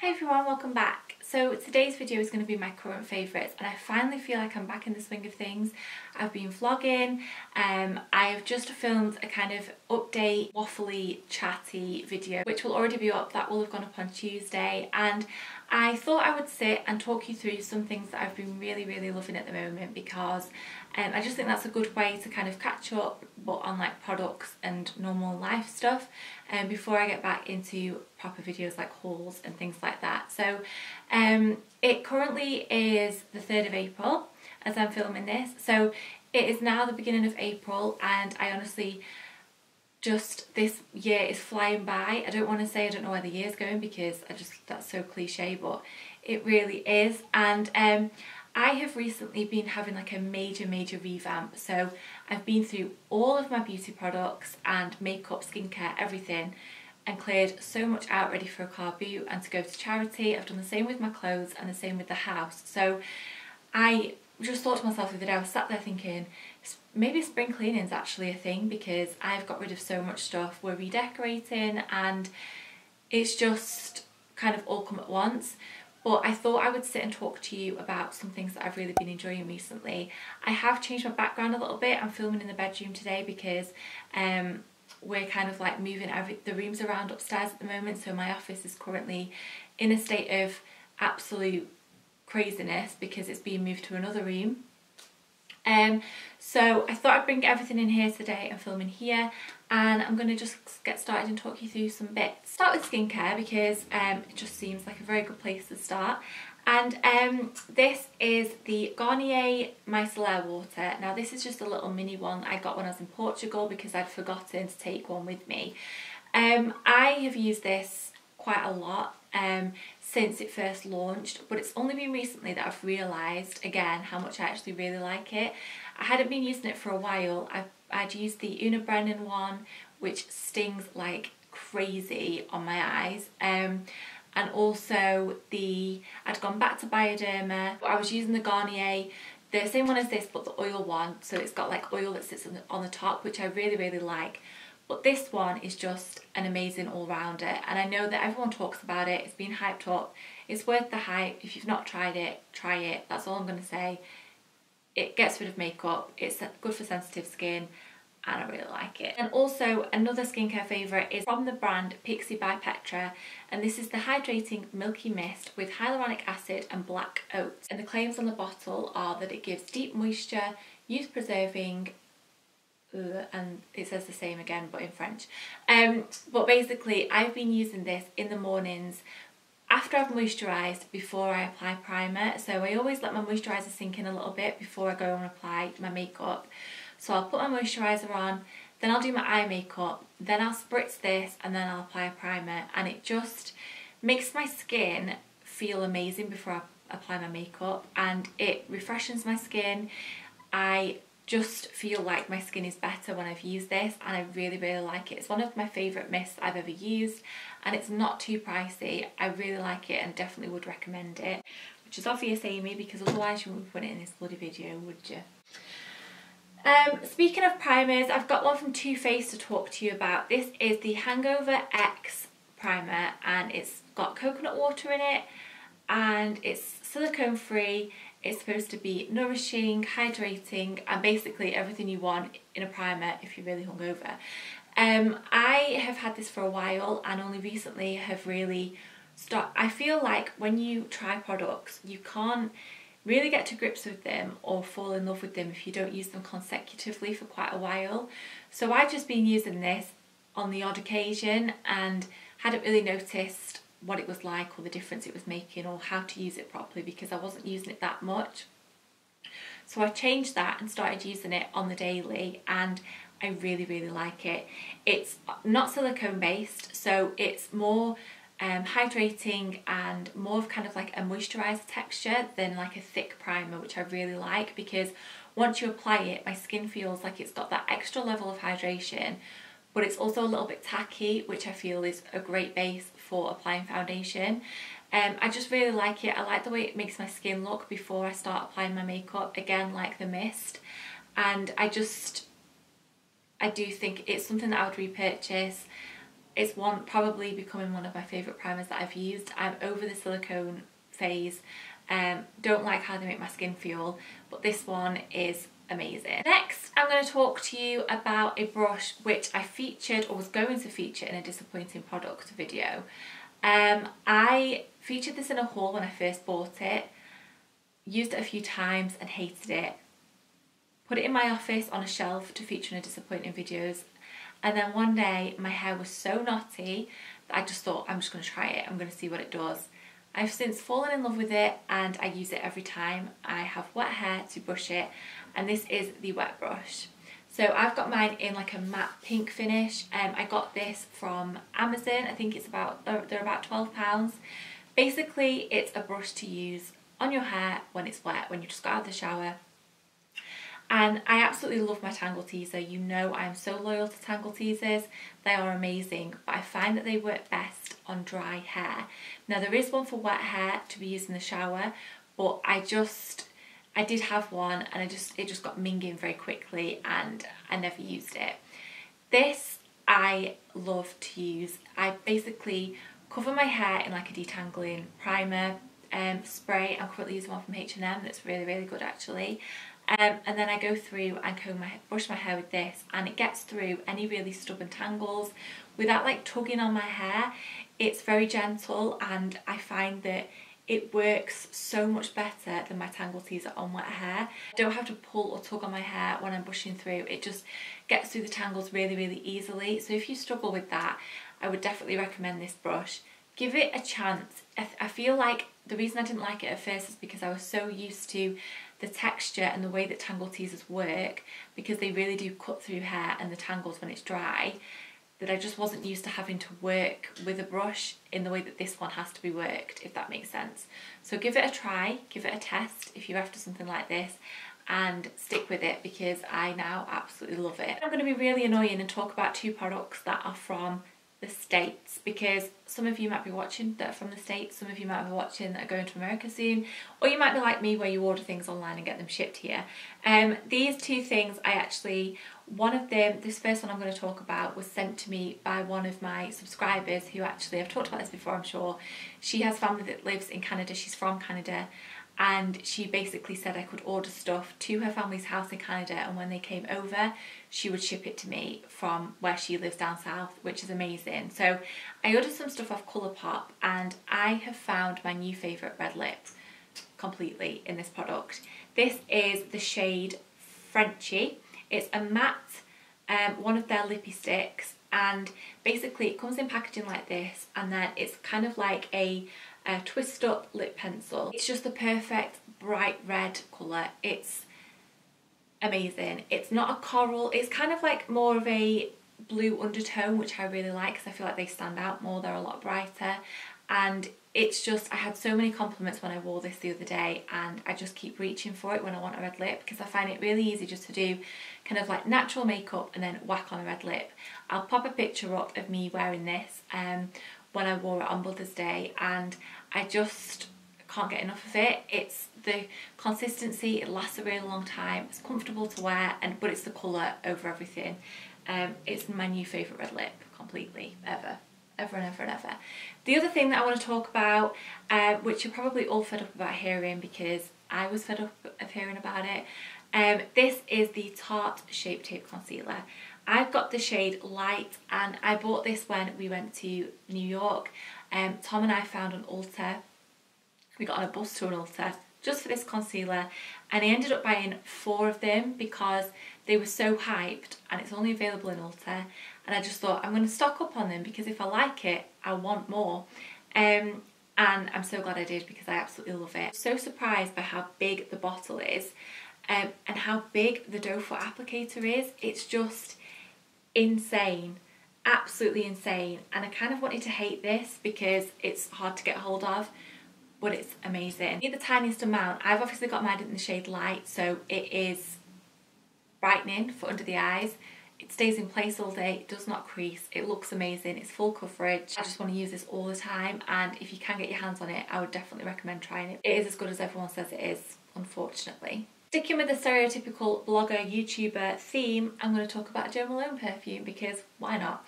Hi everyone, welcome back. So today's video is going to be my current favourites, and I finally feel like I'm back in the swing of things. I've been vlogging, I've just filmed a kind of update, waffly, chatty video which will already be up. That will have gone up on Tuesday, and I thought I would sit and talk you through some things that I've been really loving at the moment, because I just think that's a good way to kind of catch up but on like products and normal life stuff before I get back into proper videos like hauls and things like that. So it currently is the 3rd of April as I'm filming this, so it is now the beginning of April, and I honestly just, this year is flying by. I don't want to say I don't know where the year's going, because that's so cliche, but it really is. And I have recently been having like a major revamp. So I've been through all of my beauty products and makeup, skincare, everything, and cleared so much out ready for a car boot and to go to charity. I've done the same with my clothes and the same with the house. So I just thought to myself the other day, I was sat there thinking, maybe spring cleaning is actually a thing, because I've got rid of so much stuff. We're redecorating and it's just kind of all come at once. But I thought I would sit and talk to you about some things that I've really been enjoying recently. I have changed my background a little bit. I'm filming in the bedroom today because we're kind of like moving the rooms around upstairs at the moment. So my office is currently in a state of absolute craziness because it's being moved to another room. So I thought I'd bring everything in here today and film in here, and I'm going to just get started and talk you through some bits. Start with skincare because it just seems like a very good place to start. And this is the Garnier Micellar Water. Now this is just a little mini one I got when I was in Portugal because I'd forgotten to take one with me. I have used this quite a lot since it first launched, but it's only been recently that I've realised again how much I actually really like it. I hadn't been using it for a while. I'd used the Una Brennan one, which stings like crazy on my eyes, and also I'd gone back to Bioderma. I was using the Garnier, the same one as this but the oil one, so it's got like oil that sits on the top, which I really like. But this one is just an amazing all-rounder, and I know that everyone talks about it. It's been hyped up. It's worth the hype. If you've not tried it, try it. That's all I'm going to say. It gets rid of makeup. It's good for sensitive skin, and I really like it. And also another skincare favourite is from the brand Pixie by Petra, and this is the Hydrating Milky Mist with hyaluronic acid and black oats. And the claims on the bottle are that it gives deep moisture, youth preserving, and it says the same again but in French, but basically I've been using this in the mornings after I've moisturised before I apply primer. So I always let my moisturiser sink in a little bit before I go and apply my makeup. So I'll put my moisturiser on, then I'll do my eye makeup, then I'll spritz this, and then I'll apply a primer, and it just makes my skin feel amazing before I apply my makeup, and it refreshes my skin. I just feel like my skin is better when I've used this, and I really like it. It's one of my favourite mists I've ever used, and it's not too pricey. I really like it and definitely would recommend it, which is obvious, Amy, because otherwise you wouldn't be putting it in this bloody video, would you? Speaking of primers, I've got one from Too Faced to talk to you about. This is the Hangover X primer, and it's got coconut water in it, and it's silicone free. It's supposed to be nourishing, hydrating, and basically everything you want in a primer if you're really hungover. I have had this for a while and only recently have really I feel like when you try products, you can't really get to grips with them or fall in love with them if you don't use them consecutively for quite a while. So I've just been using this on the odd occasion and hadn't really noticed what it was like or the difference it was making or how to use it properly because I wasn't using it that much. So I changed that and started using it on the daily, and I really like it. It's not silicone based, so it's more hydrating and more of kind of like a moisturiser texture than like a thick primer, which I really like, because once you apply it, my skin feels like it's got that extra level of hydration, but it's also a little bit tacky, which I feel is a great base for applying foundation. I just really like it. I like the way it makes my skin look before I start applying my makeup, again like the mist, and I do think it's something that I would repurchase. It's probably becoming one of my favourite primers that I've used. I'm over the silicone phase. Don't like how they make my skin feel, but this one is amazing. Next, I'm going to talk to you about a brush which I featured or was going to feature in a disappointing product video. I featured this in a haul when I first bought it, used it a few times and hated it. Put it in my office on a shelf to feature in a disappointing videos, and then one day my hair was so knotty that I just thought, I'm just going to try it, I'm going to see what it does. I've since fallen in love with it and I use it every time I have wet hair to brush it, and this is the wet brush. So I've got mine in like a matte pink finish. I got this from Amazon. I think it's they're about £12. Basically, it's a brush to use on your hair when it's wet, when you just got out of the shower. And I absolutely love my Tangle Teezer. You know I'm so loyal to Tangle Teezers. They are amazing, but I find that they work best on dry hair. Now there is one for wet hair to be used in the shower, but I did have one and it just got minging very quickly and I never used it. This I love to use. I basically cover my hair in like a detangling primer spray. I'm currently using one from H&M that's really, really good actually. And then I go through and brush my hair with this, and it gets through any really stubborn tangles without like tugging on my hair. It's very gentle and I find that it works so much better than my Tangle Teezer on wet hair. I don't have to pull or tug on my hair when I'm brushing through. It just gets through the tangles really, really easily. So if you struggle with that, I would definitely recommend this brush. Give it a chance. I feel like the reason I didn't like it at first is because I was so used to the texture and the way that Tangle Teezers work, because they really do cut through hair and the tangles when it's dry, that I just wasn't used to having to work with a brush in the way that this one has to be worked, if that makes sense. So give it a try, give it a test if you're after something like this, and stick with it because I now absolutely love it. I'm going to be really annoying and talk about two products that are from the States, because some of you might be watching that are from the States, some of you might be watching that are going to America soon, or you might be like me where you order things online and get them shipped here. These two things one of them, this first one I'm going to talk about, was sent to me by one of my subscribers who actually, I've talked about this before I'm sure, she has family that lives in Canada, she's from Canada, and she basically said I could order stuff to her family's house in Canada, and when they came over she would ship it to me from where she lives down south, which is amazing. So I ordered some stuff off Colourpop and I have found my new favourite red lip completely in this product. This is the shade Frenchie. It's a matte, one of their lippy sticks, and basically it comes in packaging like this, and then it's kind of like a twist up lip pencil. It's just the perfect bright red colour. It's amazing. It's not a coral, it's kind of like more of a blue undertone, which I really like because I feel like they stand out more, they're a lot brighter, and it's just, I had so many compliments when I wore this the other day, and I just keep reaching for it when I want a red lip because I find it really easy just to do kind of like natural makeup and then whack on a red lip. I'll pop a picture up of me wearing this when I wore it on Mother's Day, and I just can't get enough of it. It's the consistency, it lasts a really long time, it's comfortable to wear, but it's the colour over everything. It's my new favourite red lip completely, ever and ever and ever. The other thing that I want to talk about, which you're probably all fed up about hearing because I was fed up of hearing about it, this is the Tarte Shape Tape Concealer. I've got the shade Light, and I bought this when we went to New York. Tom and I found an Ulta. We got on a bus to an Ulta just for this concealer, and I ended up buying 4 of them because they were so hyped and it's only available in Ulta, and I just thought I'm going to stock up on them because if I like it I want more, and I'm so glad I did because I absolutely love it. I'm so surprised by how big the bottle is and how big the doe foot applicator is. It's just insane, absolutely insane, and I kind of wanted to hate this because it's hard to get hold of, but it's amazing. I need the tiniest amount. I've obviously got mine in the shade Light, so it is brightening for under the eyes. It stays in place all day, it does not crease, it looks amazing, it's full coverage. I just want to use this all the time, and if you can get your hands on it, I would definitely recommend trying it. It is as good as everyone says it is, unfortunately. Sticking with the stereotypical blogger, YouTuber theme, I'm going to talk about Jo Malone perfume because why not?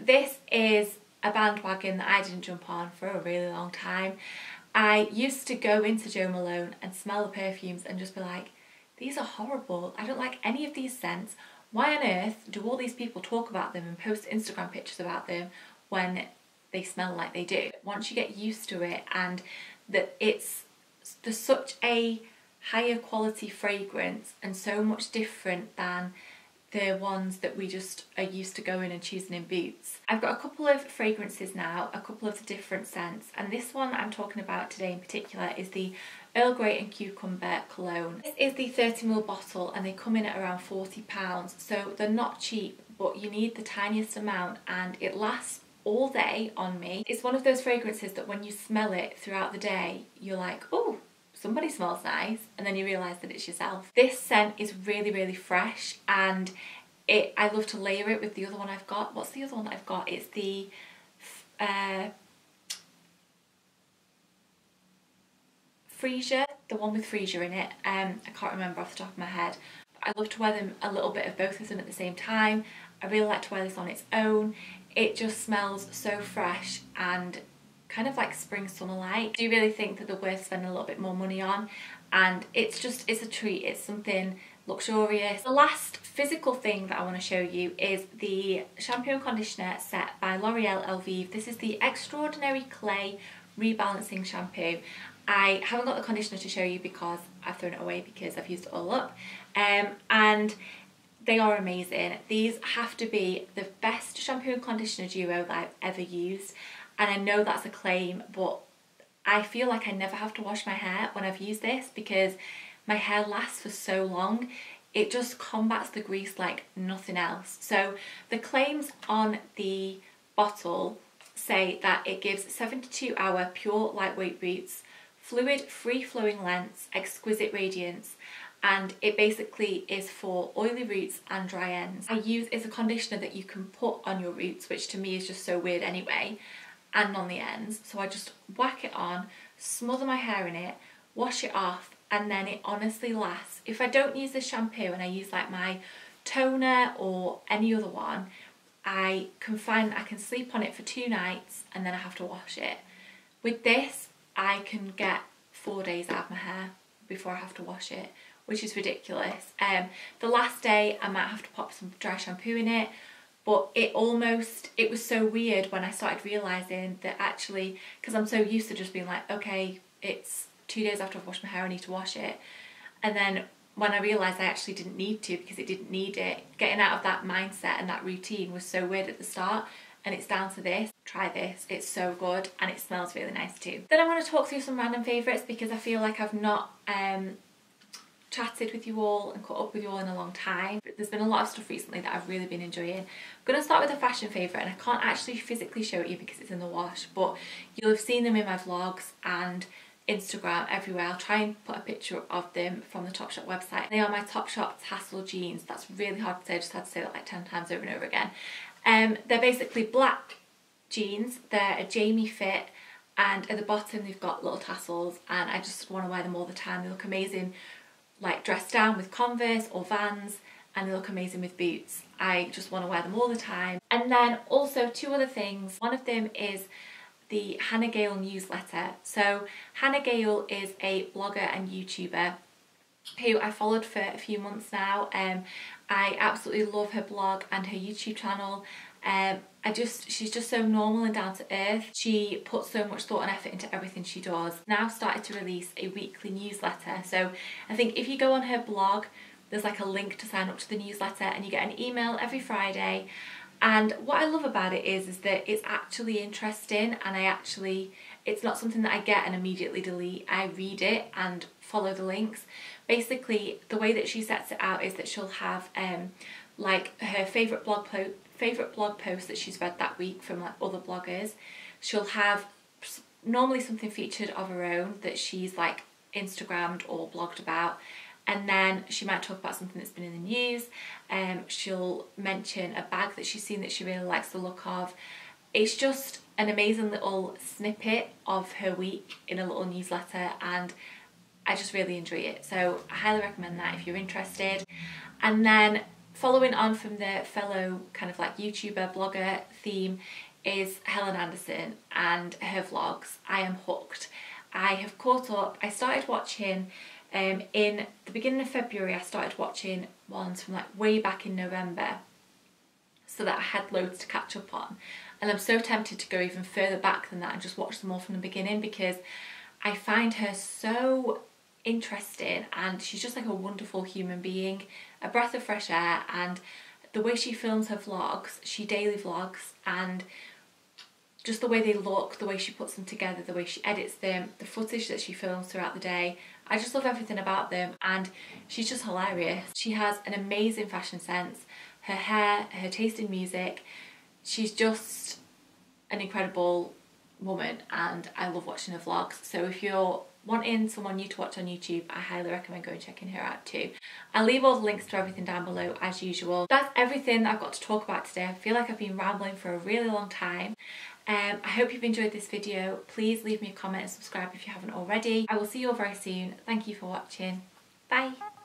This is a bandwagon that I didn't jump on for a really long time. I used to go into Jo Malone and smell the perfumes and just be like, these are horrible. I don't like any of these scents. Why on earth do all these people talk about them and post Instagram pictures about them when they smell like they do? Once you get used to it and that there's such a higher quality fragrance and so much different than the ones that we just are used to going and choosing in Boots. I've got a couple of fragrances now, a couple of the different scents, and this one I'm talking about today in particular is the Earl Grey and Cucumber Cologne. This is the 30ml bottle and they come in at around £40, so they're not cheap, but you need the tiniest amount and it lasts all day on me. It's one of those fragrances that when you smell it throughout the day, you're like, oh, somebody smells nice, and then you realise that it's yourself. This scent is really, really fresh, and I love to layer it with the other one I've got. What's the other one that I've got? It's the Freesia, the one with Freesia in it. I can't remember off the top of my head. I love to wear them, a little bit of both of them at the same time. I really like to wear this on its own. It just smells so fresh and kind of like spring summer like. I do really think that they're worth spending a little bit more money on, and it's a treat. It's something luxurious. The last physical thing that I want to show you is the Shampoo and Conditioner set by L'Oreal Elvive. This is the Extraordinary Clay Rebalancing Shampoo. I haven't got the conditioner to show you because I've thrown it away because I've used it all up, and they are amazing. These have to be the best shampoo and conditioner duo that I've ever used. And I know that's a claim, but I feel like I never have to wash my hair when I've used this because my hair lasts for so long. It just combats the grease like nothing else. So the claims on the bottle say that it gives 72-hour pure lightweight roots, fluid free-flowing lengths, exquisite radiance, and it basically is for oily roots and dry ends. I use it's a conditioner that you can put on your roots, which to me is just so weird anyway, and on the ends. So I just whack it on, smother my hair in it, wash it off, and then it honestly lasts. If I don't use this shampoo and I use like my toner or any other one, I can sleep on it for 2 nights and then I have to wash it. With this, I can get 4 days out of my hair before I have to wash it, which is ridiculous. The last day I might have to pop some dry shampoo in it, but it was so weird when I started realising that actually, because I'm so used to just being like, okay, it's 2 days after I've washed my hair, I need to wash it. And then when I realised I actually didn't need to because it didn't need it, getting out of that mindset and that routine was so weird at the start, and it's down to this. Try this, it's so good and it smells really nice too. Then I want to talk through some random favourites because I feel like I've not chatted with you all and caught up with you all in a long time. There's been a lot of stuff recently that I've really been enjoying. I'm going to start with a fashion favourite, and I can't actually physically show it you because it's in the wash, but you'll have seen them in my vlogs and Instagram everywhere. I'll try and put a picture of them from the Topshop website. They are my Topshop Tassel jeans. That's really hard to say, I just had to say that like 10 times over and over again. They're basically black jeans. They're a Jamie fit, and at the bottom they've got little tassels, and I just want to wear them all the time. They look amazing like dressed down with Converse or Vans, and they look amazing with boots. I just want to wear them all the time. And then also 2 other things. One of them is the Hannah Gale newsletter. So Hannah Gale is a blogger and YouTuber who I followed for a few months now. I absolutely love her blog and her YouTube channel. She's just so normal and down to earth. She puts so much thought and effort into everything she does. Now started to release a weekly newsletter. So I think if you go on her blog, there's like a link to sign up to the newsletter, and you get an email every Friday. And what I love about it is that it's actually interesting, and it's not something that I get and immediately delete. I read it and follow the links. Basically, the way that she sets it out is that she'll have like her favourite blog post that she's read that week from like other bloggers. She'll have normally something featured of her own that she's like Instagrammed or blogged about, and then she might talk about something that's been in the news. She'll mention a bag that she's seen that she really likes the look of. It's just an amazing little snippet of her week in a little newsletter, and I just really enjoy it. So I highly recommend that if you're interested. And then following on from the fellow kind of like YouTuber, blogger theme is Helen Anderson and her vlogs. I am hooked. I have caught up. I started watching in the beginning of February. I started watching ones from like way back in November, so that I had loads to catch up on. And I'm so tempted to go even further back than that and just watch them all from the beginning, because I find her so interesting and she's just like a wonderful human being, a breath of fresh air. And the way she films her vlogs, she daily vlogs, and just the way they look, the way she puts them together, the way she edits them, the footage that she films throughout the day. I just love everything about them, and she's just hilarious. She has an amazing fashion sense, her hair, her taste in music. She's just an incredible woman, and I love watching her vlogs. So if you're wanting someone new to watch on YouTube, I highly recommend going and checking her out too. I'll leave all the links to everything down below as usual. That's everything that I've got to talk about today. I feel like I've been rambling for a really long time. I hope you've enjoyed this video. Please leave me a comment and subscribe if you haven't already. I will see you all very soon. Thank you for watching. Bye.